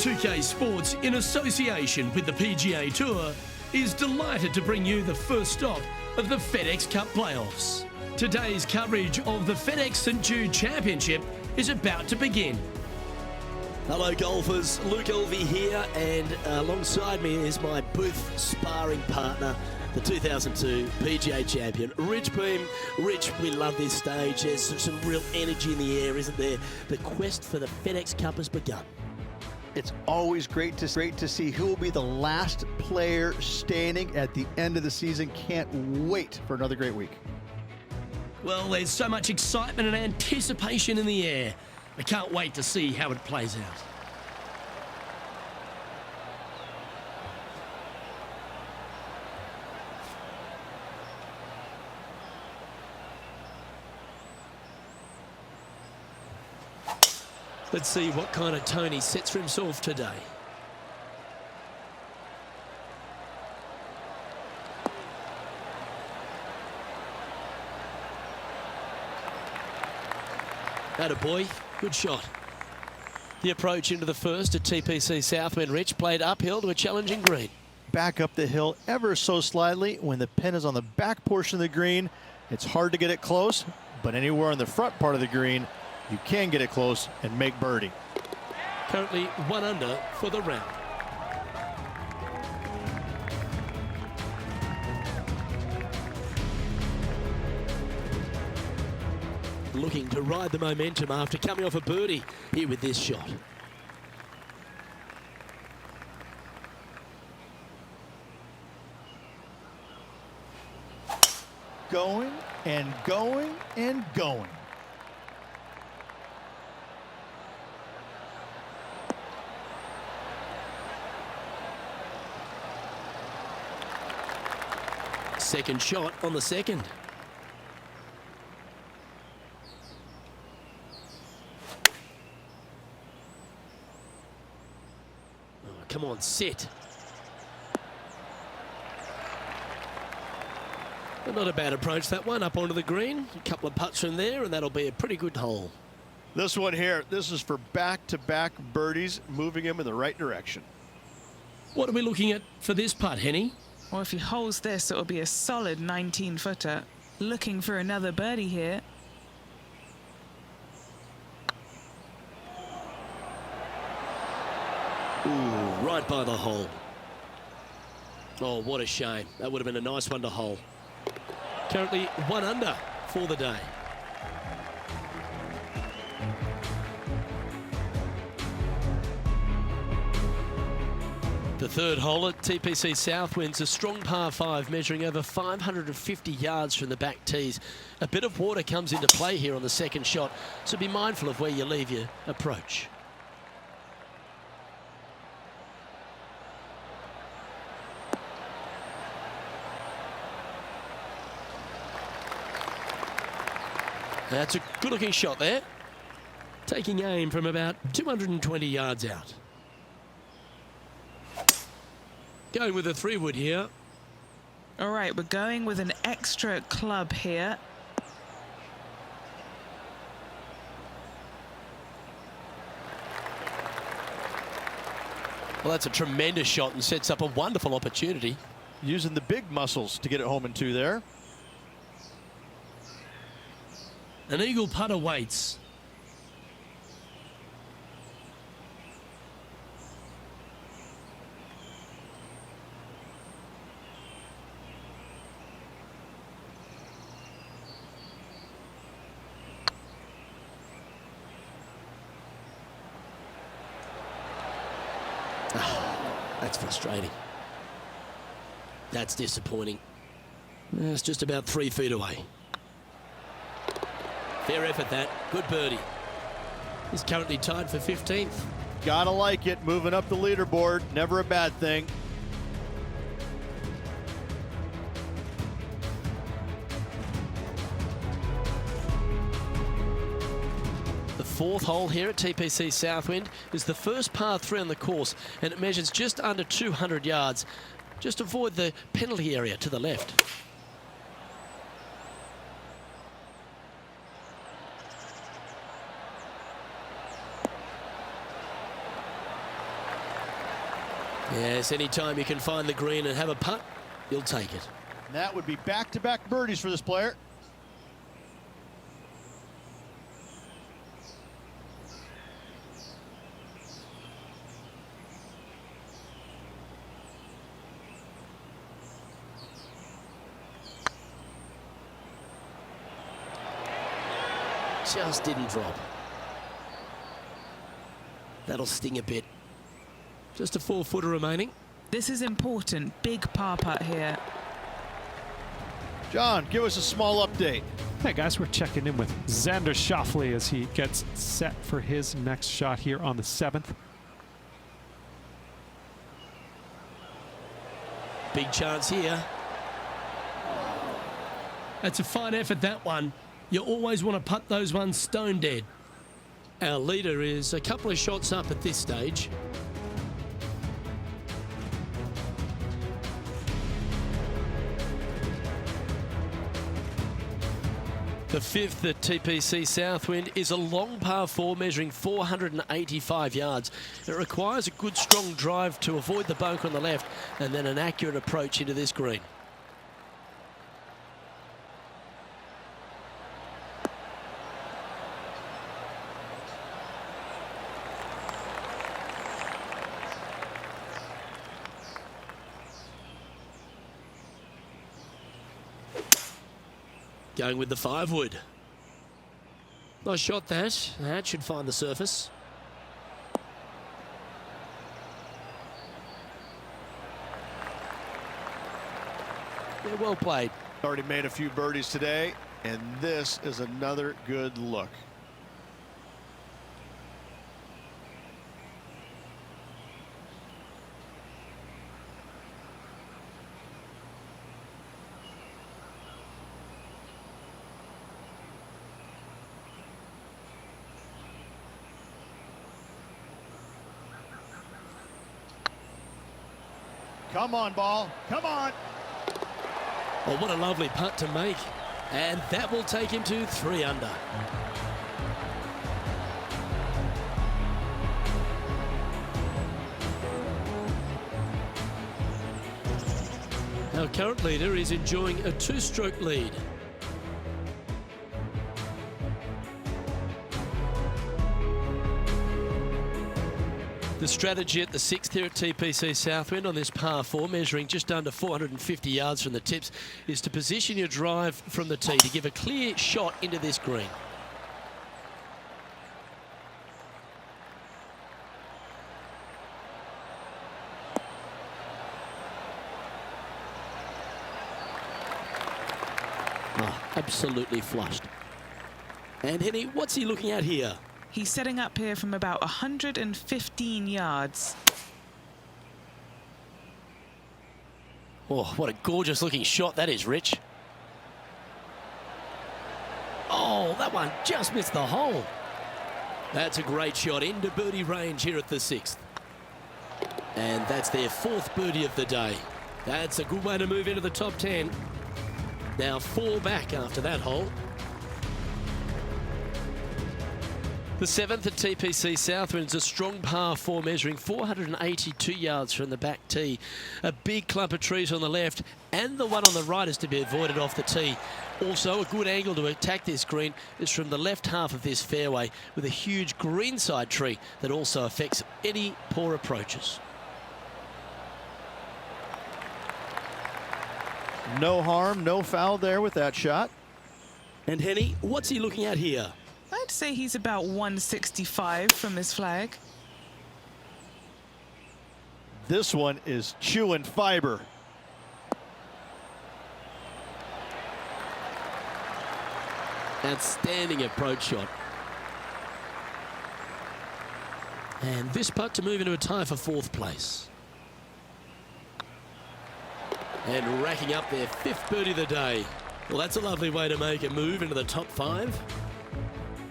2K Sports, in association with the PGA Tour, is delighted to bring you the first stop of the FedEx Cup playoffs. Today's coverage of the FedEx St Jude Championship is about to begin. Hello golfers, Luke Elvey here, and alongside me is my booth sparring partner, the 2002 PGA champion, Rich Beam. Rich, we love this stage. There's some real energy in the air, isn't there? The quest for the FedEx Cup has begun. It's always great to see who will be the last player standing at the end of the season. Can't wait for another great week. Well, there's so much excitement and anticipation in the air. I can't wait to see how it plays out. Let's see what kind of tone he sets for himself today. Attaboy, good shot. The approach into the first at TPC Southwind, Rich, played uphill to a challenging green. Back up the hill ever so slightly. When the pin is on the back portion of the green, it's hard to get it close, but anywhere on the front part of the green, you can get it close and make birdie. Currently 1 under for the round. Looking to ride the momentum after coming off a birdie here with this shot. Going and going and going. Second shot on the second. Oh, come on, sit. But not a bad approach, that one, up onto the green. A couple of putts from there, and that'll be a pretty good hole. This one here, this is for back-to-back birdies, moving him in the right direction. What are we looking at for this putt, Henny? Well, if he holds this, it'll be a solid 19-footer. Looking for another birdie here. Ooh, right by the hole. Oh, what a shame. That would have been a nice one to hole. Currently 1 under for the day. The third hole at TPC Southwind's a strong par 5 measuring over 550 yards from the back tees. A bit of water comes into play here on the second shot, so be mindful of where you leave your approach. That's a good-looking shot there. Taking aim from about 220 yards out. Going with a 3-wood here. All right, we're going with an extra club here. Well, that's a tremendous shot and sets up a wonderful opportunity. Using the big muscles to get it home in 2 there. An eagle putt awaits. That's frustrating. That's disappointing. It's just about 3 feet away. Fair effort that. Good birdie. He's currently tied for 15th. Gotta like it. Moving up the leaderboard. Never a bad thing. The 4th hole here at TPC Southwind is the first par 3 on the course, and it measures just under 200 yards. Just avoid the penalty area to the left. Yes, anytime you can find the green and have a putt, you'll take it. And that would be back-to-back birdies for this player. Just didn't drop. That'll sting a bit. Just a 4-footer remaining. This is important. Big par putt here. John, give us a small update. Hey guys, we're checking in with Xander Schauffele as he gets set for his next shot here on the 7th. Big chance here. That's a fine effort, that one. You always want to putt those ones stone dead. Our leader is a couple of shots up at this stage. The 5th at TPC Southwind is a long par 4 measuring 485 yards. It requires a good strong drive to avoid the bunker on the left and then an accurate approach into this green. Going with the 5-wood. Nice shot that. That should find the surface. Yeah, well played. Already made a few birdies today, and this is another good look. Come on, ball. Come on. Oh, what a lovely putt to make. And that will take him to 3 under. Our current leader is enjoying a 2-stroke lead. The strategy at the 6th here at TPC Southwind on this par 4, measuring just under 450 yards from the tips, is to position your drive from the tee to give a clear shot into this green. Oh, absolutely flushed. And Henny, what's he looking at here? He's setting up here from about 115 yards. Oh, what a gorgeous looking shot that is, Rich. Oh, that one just missed the hole. That's a great shot into birdie range here at the 6th. And that's their 4th birdie of the day. That's a good way to move into the top 10. Now 4 back after that hole. The 7th at TPC Southwind is a strong par 4 measuring 482 yards from the back tee. A big clump of trees on the left and the one on the right is to be avoided off the tee. Also, a good angle to attack this green is from the left half of this fairway with a huge greenside tree that also affects any poor approaches. No harm, no foul there with that shot. And Henny, what's he looking at here? I'd say he's about 165 from his flag. This one is chewing fiber. Outstanding approach shot. And this putt to move into a tie for 4th place. And racking up their 5th birdie of the day. Well, that's a lovely way to make a move into the top 5.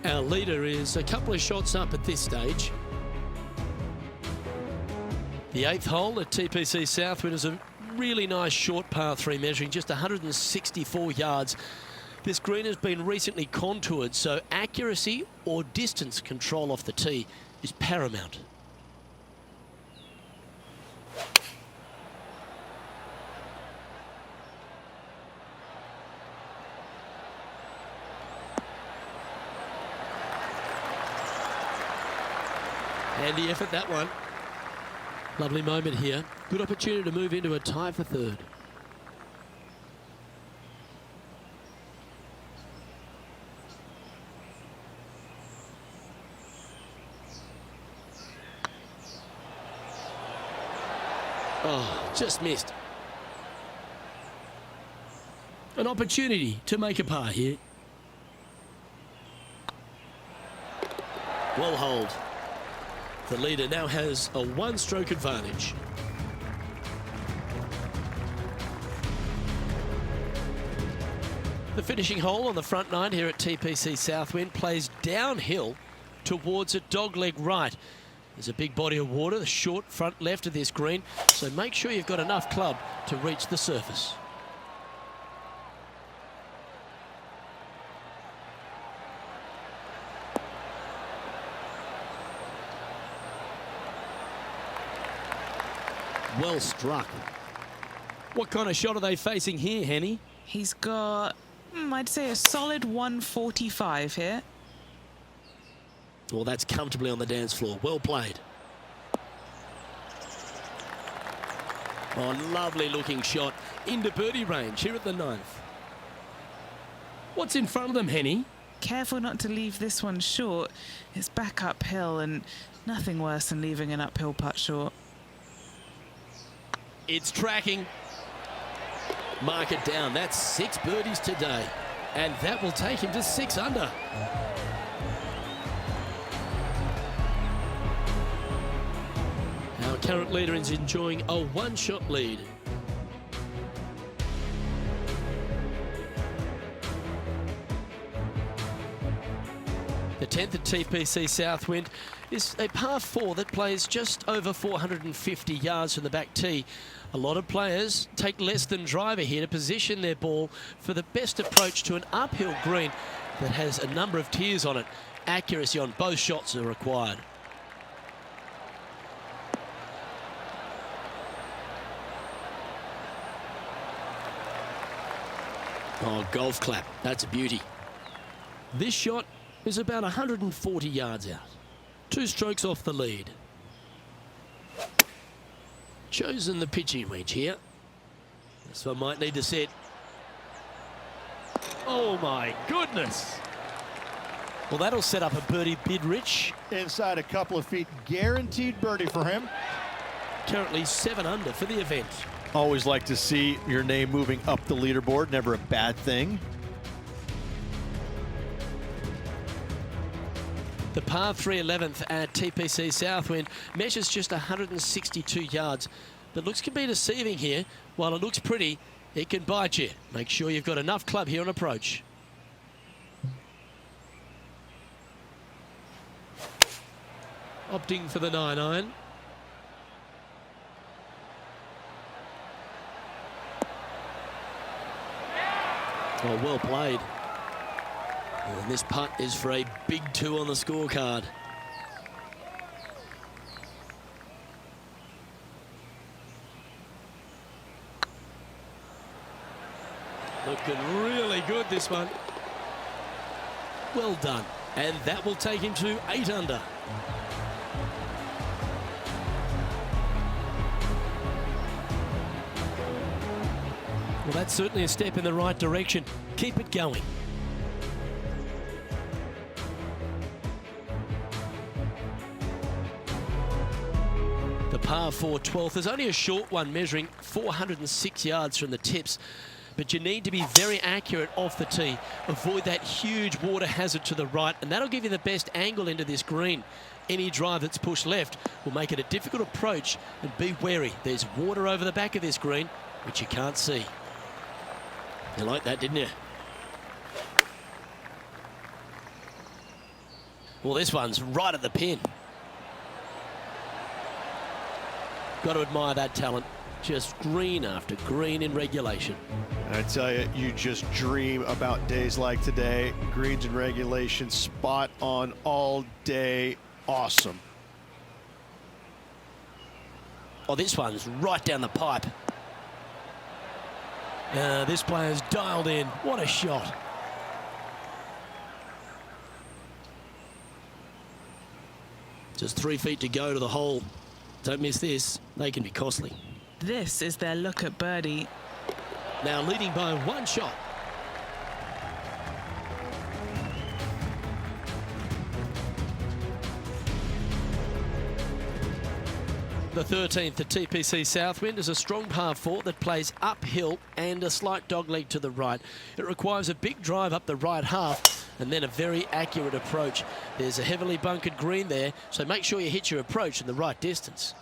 Our leader is a couple of shots up at this stage. The 8th hole at TPC Southwind is a really nice short par 3 measuring just 164 yards. This green has been recently contoured, so accuracy or distance control off the tee is paramount. Handy effort, that one. Lovely moment here. Good opportunity to move into a tie for third. Oh, just missed. An opportunity to make a par here. Well hold. The leader now has a one-stroke advantage. The finishing hole on the front nine here at TPC Southwind plays downhill towards a dogleg right. There's a big body of water, the short front left of this green, so make sure you've got enough club to reach the surface. Well struck. What kind of shot are they facing here, Henny? He's got, I'd say, a solid 145 here. Well, that's comfortably on the dance floor. Well played. Oh, lovely looking shot into birdie range here at the ninth. What's in front of them, Henny? Careful not to leave this one short. It's back uphill, and nothing worse than leaving an uphill putt short. It's tracking. Mark it down. That's 6 birdies today. And that will take him to 6 under. Our current leader is enjoying a one-shot lead. The 10th at TPC Southwind is a par 4 that plays just over 450 yards from the back tee. A lot of players take less than driver here to position their ball for the best approach to an uphill green that has a number of tiers on it. Accuracy on both shots are required. Oh, golf clap. That's a beauty. This shot is about 140 yards out. 2 strokes off the lead. Chosen the pitching wedge here. This one might need to set. Oh my goodness. Well, that'll set up a birdie bid, Rich. Inside a couple of feet, guaranteed birdie for him. Currently 7 under for the event. Always like to see your name moving up the leaderboard, never a bad thing. The par 3 11th at TPC Southwind measures just 162 yards. The looks can be deceiving here. While it looks pretty, it can bite you. Make sure you've got enough club here on approach. Opting for the 9-iron. Oh, well played. And this putt is for a big 2 on the scorecard. Looking really good, this one. Well done. And that will take him to 8 under. Well, that's certainly a step in the right direction. Keep it going. The par 4 12th is only a short one, measuring 406 yards from the tips. But you need to be very accurate off the tee. Avoid that huge water hazard to the right, and that'll give you the best angle into this green. Any drive that's pushed left will make it a difficult approach, and be wary. There's water over the back of this green, which you can't see. You like that, didn't you? Well, this one's right at the pin. Got to admire that talent. Just green after green in regulation. I tell you, you just dream about days like today. Greens in regulation, spot on all day. Awesome. Oh, this one's right down the pipe. This player's dialed in. What a shot. Just 3 feet to go to the hole. Don't miss this. They can be costly. This is their look at birdie. Now leading by 1 shot. The 13th at TPC Southwind is a strong par 4 that plays uphill and a slight dogleg to the right. It requires a big drive up the right half and then a very accurate approach. There's a heavily bunkered green there, so make sure you hit your approach in the right distance.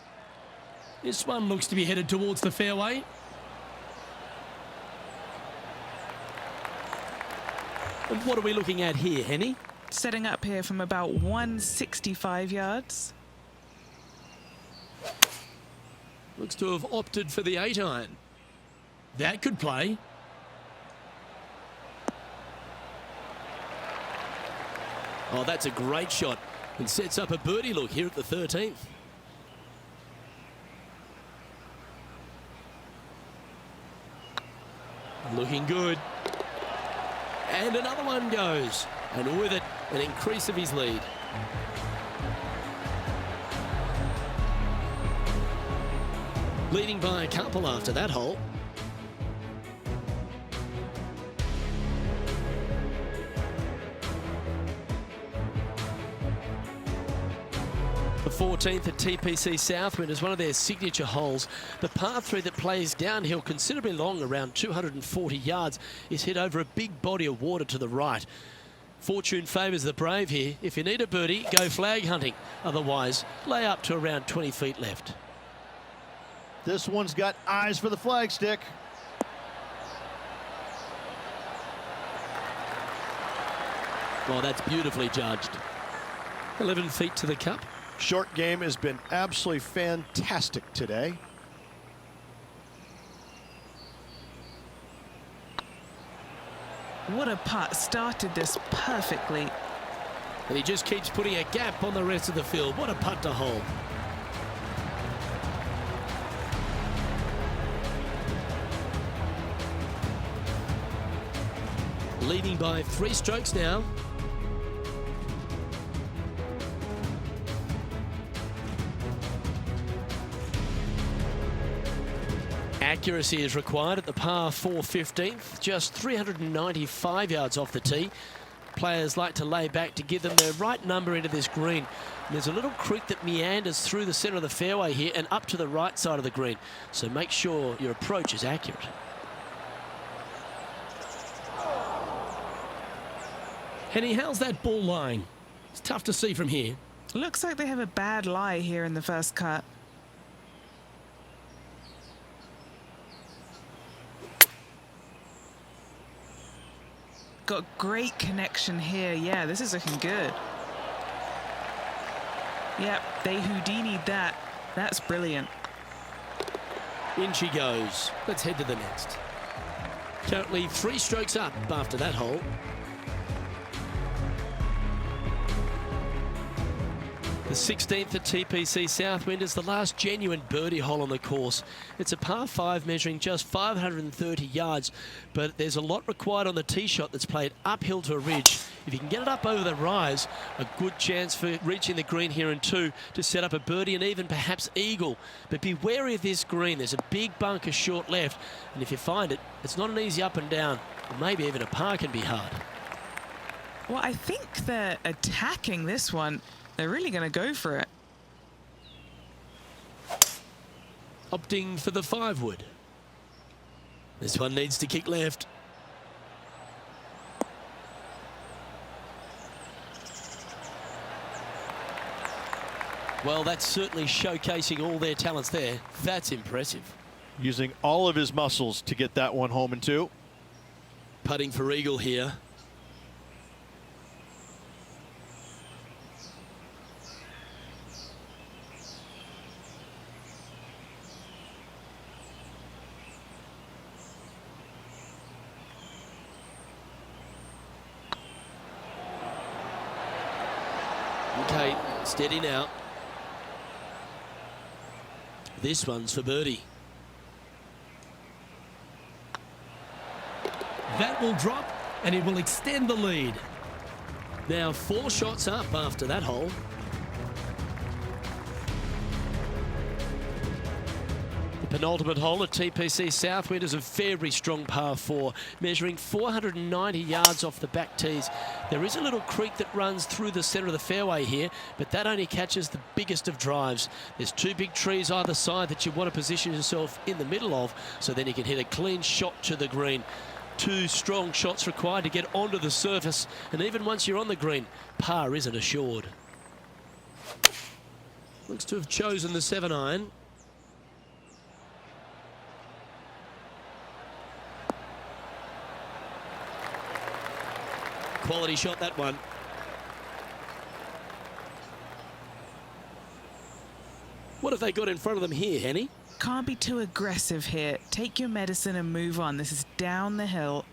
This one looks to be headed towards the fairway. And what are we looking at here, Henny? Setting up here from about 165 yards. Looks to have opted for the 8-iron. That could play. Oh, that's a great shot. And sets up a birdie look here at the 13th. Looking good. And another one goes. And with it, an increase of his lead. Leading by a couple after that hole. The 14th at TPC Southwind is one of their signature holes. The par 3 that plays downhill considerably long, around 240 yards, is hit over a big body of water to the right. Fortune favours the brave here. If you need a birdie, go flag hunting. Otherwise, lay up to around 20 feet left. This one's got eyes for the flagstick. Well, that's beautifully judged. 11 feet to the cup. Short game has been absolutely fantastic today. What a putt. Started this perfectly. And he just keeps putting a gap on the rest of the field. What a putt to hole. Leading by 3 strokes now. Accuracy is required at the par 4 15th, just 395 yards off the tee. Players like to lay back to give them the right number into this green. And there's a little creek that meanders through the centre of the fairway here and up to the right side of the green. So make sure your approach is accurate. Henny, how's that ball lying? It's tough to see from here. Looks like they have a bad lie here in the first cut. Got great connection here. Yeah, this is looking good. Yep, they Houdini'd that. That's brilliant. In she goes. Let's head to the next. Currently 3 strokes up after that hole. The 16th at TPC Southwind is the last genuine birdie hole on the course. It's a par 5 measuring just 530 yards, but there's a lot required on the tee shot that's played uphill to a ridge. If you can get it up over the rise, a good chance for reaching the green here in 2 to set up a birdie and even perhaps eagle. But be wary of this green. There's a big bunker short left, and if you find it, it's not an easy up and down, or maybe even a par can be hard. Well, I think they're attacking this one. They're really going to go for it. Opting for the 5-wood. This one needs to kick left. Well, that's certainly showcasing all their talents there. That's impressive. Using all of his muscles to get that one home in 2. Putting for eagle here. Okay, steady now. This one's for birdie. That will drop and it will extend the lead. Now 4 shots up after that hole. Penultimate hole at TPC Southwind is a very strong par 4, measuring 490 yards off the back tees. There is a little creek that runs through the centre of the fairway here, but that only catches the biggest of drives. There's 2 big trees either side that you want to position yourself in the middle of, so then you can hit a clean shot to the green. 2 strong shots required to get onto the surface, and even once you're on the green, par isn't assured. Looks to have chosen the 7-iron. Quality shot, that one. What have they got in front of them here, Henny? Can't be too aggressive here. Take your medicine and move on. This is down the hill.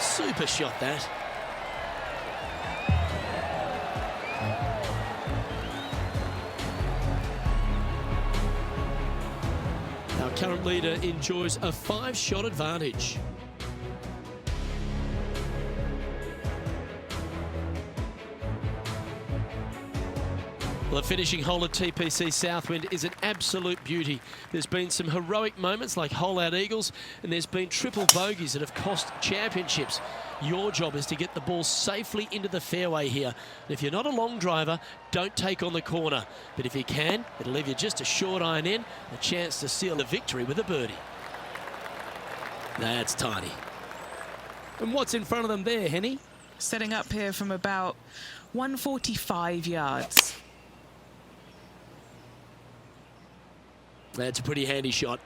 Super shot, that. Our current leader enjoys a 5-shot advantage. Well, the finishing hole at TPC Southwind is an absolute beauty. There's been some heroic moments like hole-out eagles, and there's been triple bogeys that have cost championships. Your job is to get the ball safely into the fairway here. And if you're not a long driver, don't take on the corner. But if you can, it'll leave you just a short iron in, a chance to seal the victory with a birdie. That's tiny. And what's in front of them there, Henny? Setting up here from about 145 yards. That's a pretty handy shot.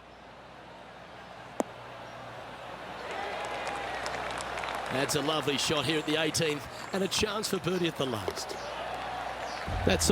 That's a lovely shot here at the 18th, and a chance for birdie at the last. That's